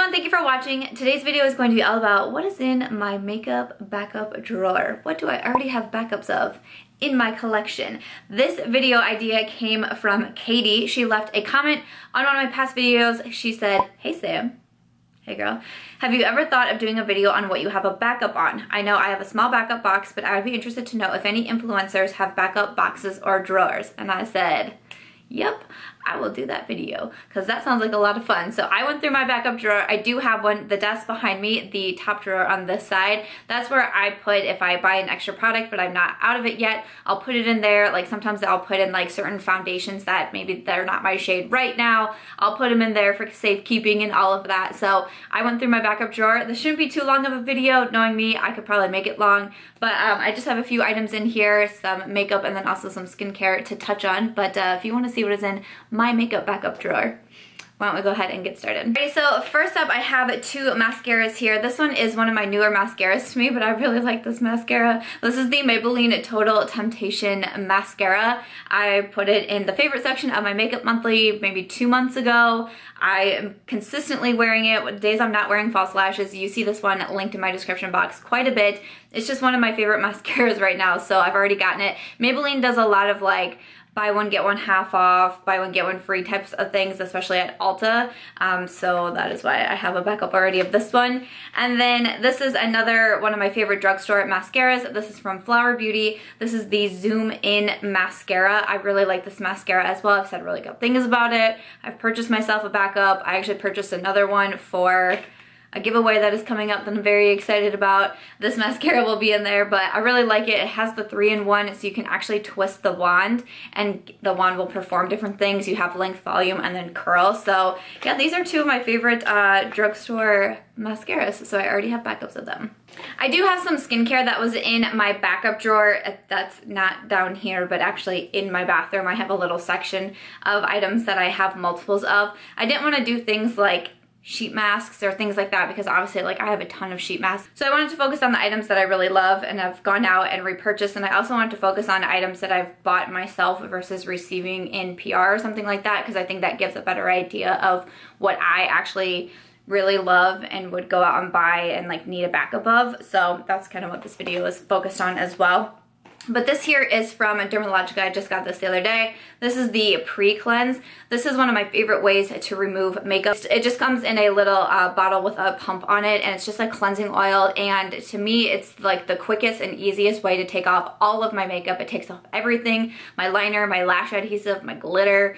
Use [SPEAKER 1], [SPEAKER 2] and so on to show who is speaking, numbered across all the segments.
[SPEAKER 1] everyone, thank you for watching. Today's video is going to be all about what is in my makeup backup drawer. What do I already have backups of in my collection? This video idea came from Katie. She left a comment on one of my past videos. She said, "Hey Sam, hey girl, have you ever thought of doing a video on what you have a backup on? I know I have a small backup box, but I would be interested to know if any influencers have backup boxes or drawers." And I said, yep, I will do that video because that sounds like a lot of fun. So I went through my backup drawer. I do have one, the desk behind me, the top drawer on this side. That's where I put, if I buy an extra product but I'm not out of it yet, I'll put it in there. Like sometimes I'll put in like certain foundations that maybe they're not my shade right now. I'll put them in there for safekeeping and all of that. So I went through my backup drawer. This shouldn't be too long of a video. Knowing me, I could probably make it long. But I just have a few items in here, some makeup and then also some skincare to touch on. But if you want to see what is in my makeup backup drawer, why don't we go ahead and get started. Okay, so first up I have two mascaras here. This one is one of my newer mascaras to me, but I really like this mascara. This is the Maybelline Total Temptation Mascara. I put it in the favorite section of my Makeup Monthly maybe 2 months ago. I am consistently wearing it. Days I'm not wearing false lashes, you see this one linked in my description box quite a bit. It's just one of my favorite mascaras right now, so I've already gotten it. Maybelline does a lot of like buy one get one half off, buy one get one free types of things, especially at Ulta. So that is why I have a backup already of this one. And then this is another one of my favorite drugstore mascaras. This is from Flower Beauty. This is the Zoom In Mascara. I really like this mascara as well. I've said really good things about it. I've purchased myself a backup. I actually purchased another one for a giveaway that is coming up that I'm very excited about. This mascara will be in there, but I really like it. It has the 3-in-1, so you can actually twist the wand and the wand will perform different things. You have length, volume, and then curl. So yeah, these are two of my favorite drugstore mascaras, so I already have backups of them. I do have some skincare that was in my backup drawer. That's not down here, but actually in my bathroom. I have a little section of items that I have multiples of. I didn't want to do things like sheet masks or things like that because obviously like I have a ton of sheet masks. So I wanted to focus on the items that I really love and have gone out and repurchased, and I also wanted to focus on items that I've bought myself versus receiving in PR or something like that, because I think that gives a better idea of what I actually really love and would go out and buy and like need a backup of. So that's kind of what this video is focused on as well. But this here is from Dermalogica. I just got this the other day. This is the PreCleanse. This is one of my favorite ways to remove makeup. It just comes in a little bottle with a pump on it, and it's just like cleansing oil, and to me it's like the quickest and easiest way to take off all of my makeup. It takes off everything, my liner, my lash adhesive, my glitter,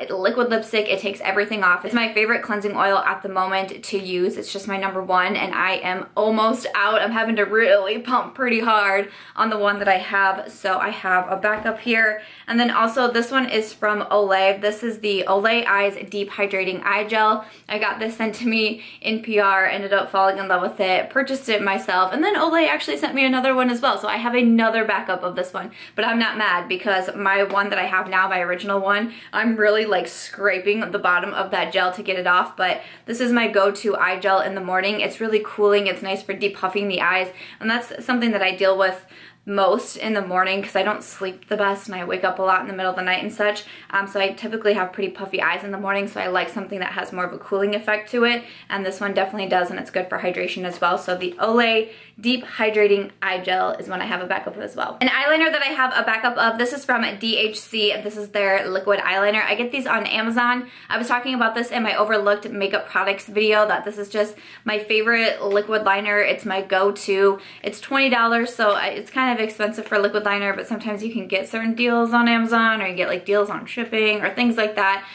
[SPEAKER 1] liquid lipstick. It takes everything off. It's my favorite cleansing oil at the moment to use. It's just my #1, and I am almost out. I'm having to really pump pretty hard on the one that I have. So I have a backup here. And then also this one is from Olay. This is the Olay Eyes Deep Hydrating Eye Gel. I got this sent to me in PR, ended up falling in love with it, purchased it myself, and then Olay actually sent me another one as well. So I have another backup of this one, but I'm not mad because my one that I have now, my original one, I'm really like scraping the bottom of that gel to get it off, but this is my go-to eye gel in the morning. It's really cooling. It's nice for depuffing the eyes, and that's something that I deal with most in the morning because I don't sleep the best and I wake up a lot in the middle of the night and such. So I typically have pretty puffy eyes in the morning, so I like something that has more of a cooling effect to it, and this one definitely does, and it's good for hydration as well. So the Olay Deep Hydrating Eye Gel is one I have a backup of as well. An eyeliner that I have a backup of, this is from DHC. This is their liquid eyeliner. I get these on Amazon. I was talking about this in my overlooked makeup products video, that this is just my favorite liquid liner. It's my go-to. It's $20, so it's kind of expensive for liquid liner, but sometimes you can get certain deals on Amazon, or you get like deals on shipping or things like that.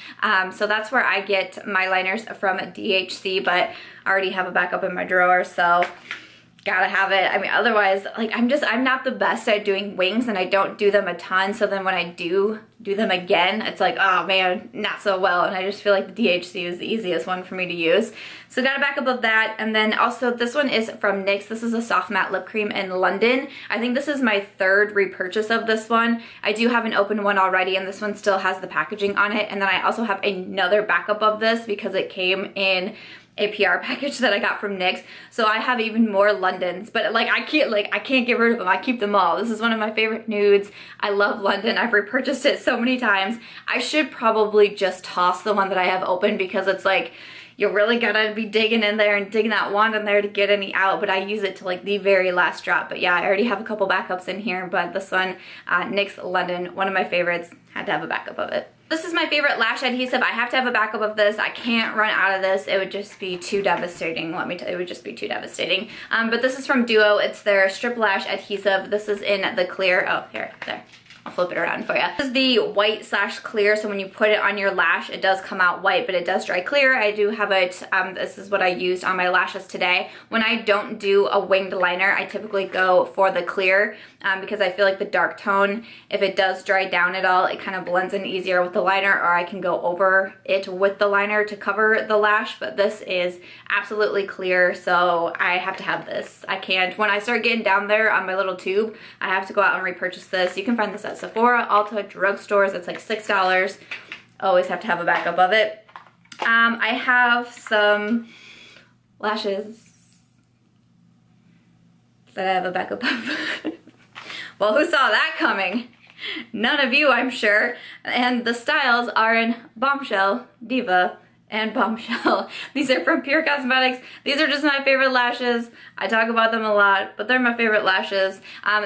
[SPEAKER 1] So that's where I get my liners from DHC, but I already have a backup in my drawer, so gotta have it. I mean, otherwise, like I'm not the best at doing wings, and I don't do them a ton, so then when I do them again, it's like, oh man, not so well, and I just feel like the DHC is the easiest one for me to use. So got a backup of that. And then also this one is from NYX. This is a soft matte lip cream in London. I think this is my third repurchase of this one. I do have an open one already, and this one still has the packaging on it. And then I also have another backup of this because it came in a PR package that I got from NYX. So I have even more Londons, but like I can't get rid of them. I keep them all. This is one of my favorite nudes. I love London. I've repurchased it so many times. I should probably just toss the one that I have open because it's like, you really gotta be digging in there and digging that wand in there to get any out, but I use it to like the very last drop. But yeah, I already have a couple backups in here, but this one, NYX London, one of my favorites, had to have a backup of it. This is my favorite lash adhesive. I have to have a backup of this. I can't run out of this. It would just be too devastating. Let me tell you, it would just be too devastating. But this is from Duo. It's their Strip Lash Adhesive. This is in the clear. Oh, here, there. I'll flip it around for you. This is the white / clear, so when you put it on your lash, it does come out white, but it does dry clear. I do have it, this is what I used on my lashes today. When I don't do a winged liner, I typically go for the clear because I feel like the dark tone, if it does dry down at all, it kind of blends in easier with the liner, or I can go over it with the liner to cover the lash, but this is absolutely clear, so I have to have this. I can't, when I start getting down there on my little tube, I have to go out and repurchase this. You can find this at Sephora, Ulta, drugstores. It's like $6. Always have to have a backup of it. I have some lashes that I have a backup of. Well, who saw that coming? None of you, I'm sure. And the styles are in Bombshell, Diva, and Bombshell. These are from Pure Cosmetics. These are just my favorite lashes. I talk about them a lot, but they're my favorite lashes.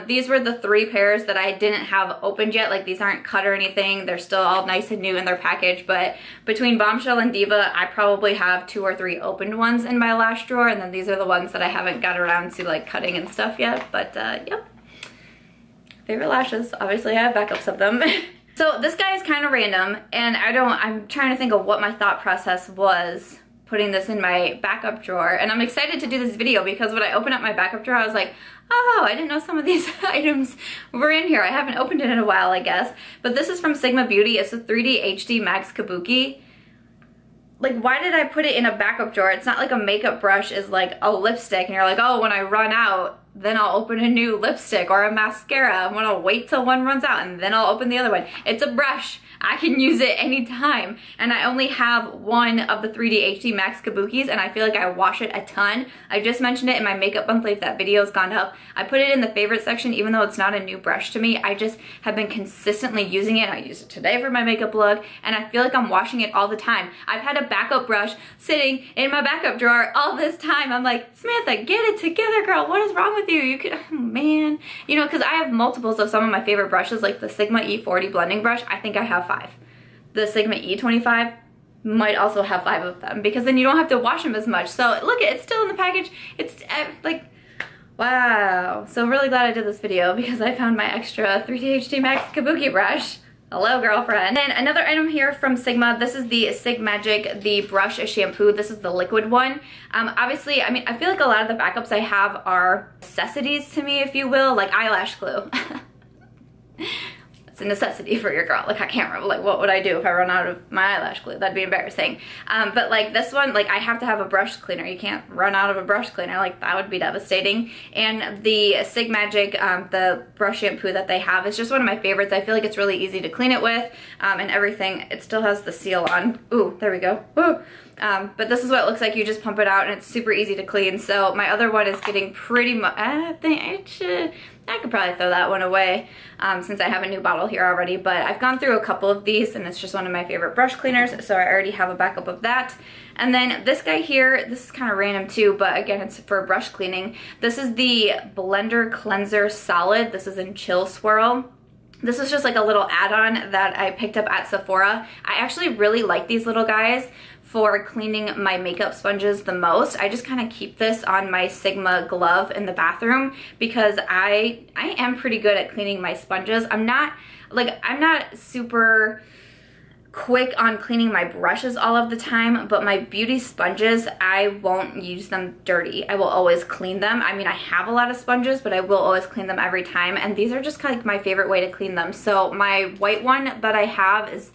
[SPEAKER 1] These were the 3 pairs that I didn't have opened yet. Like, these aren't cut or anything. They're still all nice and new in their package, but between Bombshell and Diva, I probably have 2 or 3 opened ones in my lash drawer, and then these are the ones that I haven't got around to like cutting and stuff yet, but yep. Favorite lashes. Obviously I have backups of them. So this guy is kind of random, and I'm trying to think of what my thought process was putting this in my backup drawer, and I'm excited to do this video because when I opened up my backup drawer, I was like, oh, I didn't know some of these items were in here. I haven't opened it in a while, I guess. But this is from Sigma Beauty. It's a 3D HD Max Kabuki. Like, why did I put it in a backup drawer? It's not like a makeup brush is like a lipstick and you're like, oh, when I run out, then I'll open a new lipstick or a mascara. I'm gonna wait till one runs out and then I'll open the other one. It's a brush. I can use it anytime. And I only have one of the 3D HD Max Kabukis, and I feel like I wash it a ton. I just mentioned it in my makeup monthly if that video's gone up. I put it in the favorite section even though it's not a new brush to me. I just have been consistently using it. I used it today for my makeup look, and I feel like I'm washing it all the time. I've had a backup brush sitting in my backup drawer all this time. I'm like, Samantha, get it together, girl. What is wrong with you? You could, oh, man. You know, because I have multiples of some of my favorite brushes, like the Sigma E40 blending brush. I think I have 5. The Sigma E25 might also have 5 of them because then you don't have to wash them as much. So look, it's still in the package. It's like, wow. So really glad I did this video because I found my extra 3D HD Max Kabuki brush. Hello, girlfriend. And then another item here from Sigma. This is the SigMagic, the brush shampoo. This is the liquid one. Obviously, I mean, I feel like a lot of the backups I have are necessities to me, if you will, like eyelash glue. It's a necessity for your girl. Like, I can't remember, like, what would I do if I run out of my eyelash glue? That'd be embarrassing. But like this one, like, I have to have a brush cleaner. You can't run out of a brush cleaner. Like, that would be devastating. And the SigMagic, the brush shampoo that they have is just one of my favorites. I feel like it's really easy to clean it with and everything. It still has the seal on. Ooh, there we go. Ooh. But this is what it looks like. You just pump it out and it's super easy to clean. So my other one is getting pretty much, I could probably throw that one away since I have a new bottle here already, but I've gone through a couple of these and it's just one of my favorite brush cleaners, so I already have a backup of that. And then this guy here, this is kind of random too, but again, it's for brush cleaning. This is the Blender Cleanser Solid. This is in Chill Swirl. This is just like a little add-on that I picked up at Sephora. I actually really like these little guys for cleaning my makeup sponges the most. I just kind of keep this on my Sigma glove in the bathroom because I am pretty good at cleaning my sponges. I'm not super quick on cleaning my brushes all of the time, but my beauty sponges, I won't use them dirty. I will always clean them. I mean, I have a lot of sponges, but I will always clean them every time, and these are just kind of like my favorite way to clean them. So my white one that I have is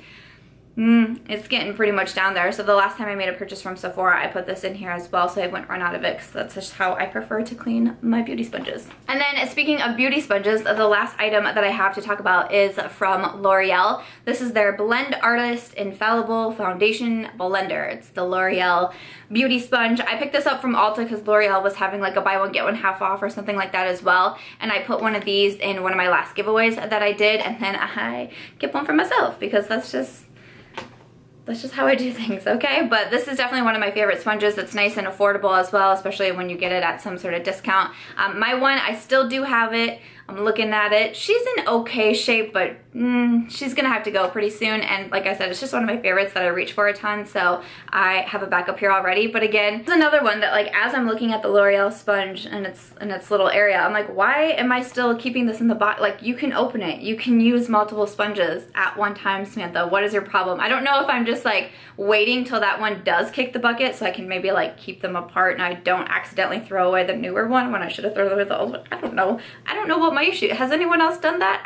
[SPEAKER 1] it's getting pretty much down there. So the last time I made a purchase from Sephora, I put this in here as well so I wouldn't run out of it, because that's just how I prefer to clean my beauty sponges. And then speaking of beauty sponges, the last item that I have to talk about is from L'Oreal. This is their Blend Artist Infallible Foundation Blender. It's the L'Oreal beauty sponge. I picked this up from Ulta because L'Oreal was having like a buy one get one half off or something like that as well, and I put one of these in one of my last giveaways that I did, and then I kept one for myself because that's just that's just how I do things, okay? But this is definitely one of my favorite sponges. It's nice and affordable as well, especially when you get it at some sort of discount. My one, I still do have it. I'm looking at it. She's in okay shape, but she's gonna have to go pretty soon. And like I said, it's just one of my favorites that I reach for a ton, so I have a backup here already. But again, it's another one that, like, as I'm looking at the L'Oreal sponge and its little area, I'm like, why am I still keeping this in the box? Like, you can open it. You can use multiple sponges at one time, Samantha. What is your problem? I don't know if I'm just like waiting till that one does kick the bucket so I can maybe like keep them apart and I don't accidentally throw away the newer one when I should have thrown away the old one. I don't know. I don't know what my issue. Has anyone else done that?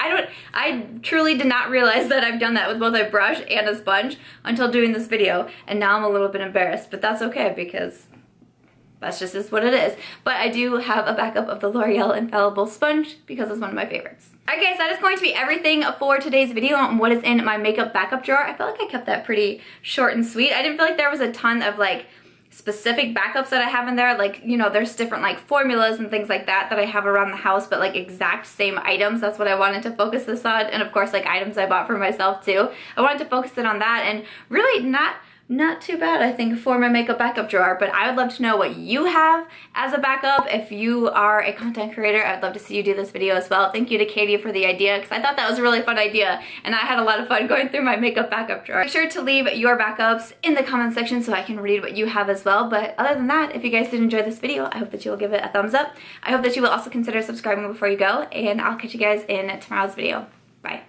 [SPEAKER 1] I truly did not realize that I've done that with both a brush and a sponge until doing this video, and now I'm a little bit embarrassed, but that's okay because that's just is what it is. But I do have a backup of the L'Oreal Infallible Sponge because it's one of my favorites. Okay, guys, that is going to be everything for today's video on what is in my makeup backup drawer. I feel like I kept that pretty short and sweet. I didn't feel like there was a ton of like specific backups that I have in there. Like, you know, there's different like formulas and things like that I have around the house, but like exact same items. That's what I wanted to focus this on. And of course, like items I bought for myself too. I wanted to focus it on that, and really not too bad, I think, for my makeup backup drawer. But I would love to know what you have as a backup. If you are a content creator, I'd love to see you do this video as well. Thank you to Katie for the idea, because I thought that was a really fun idea, and I had a lot of fun going through my makeup backup drawer. Make sure to leave your backups in the comment section so I can read what you have as well. But other than that, if you guys did enjoy this video, I hope that you will give it a thumbs up. I hope that you will also consider subscribing before you go, and I'll catch you guys in tomorrow's video. Bye.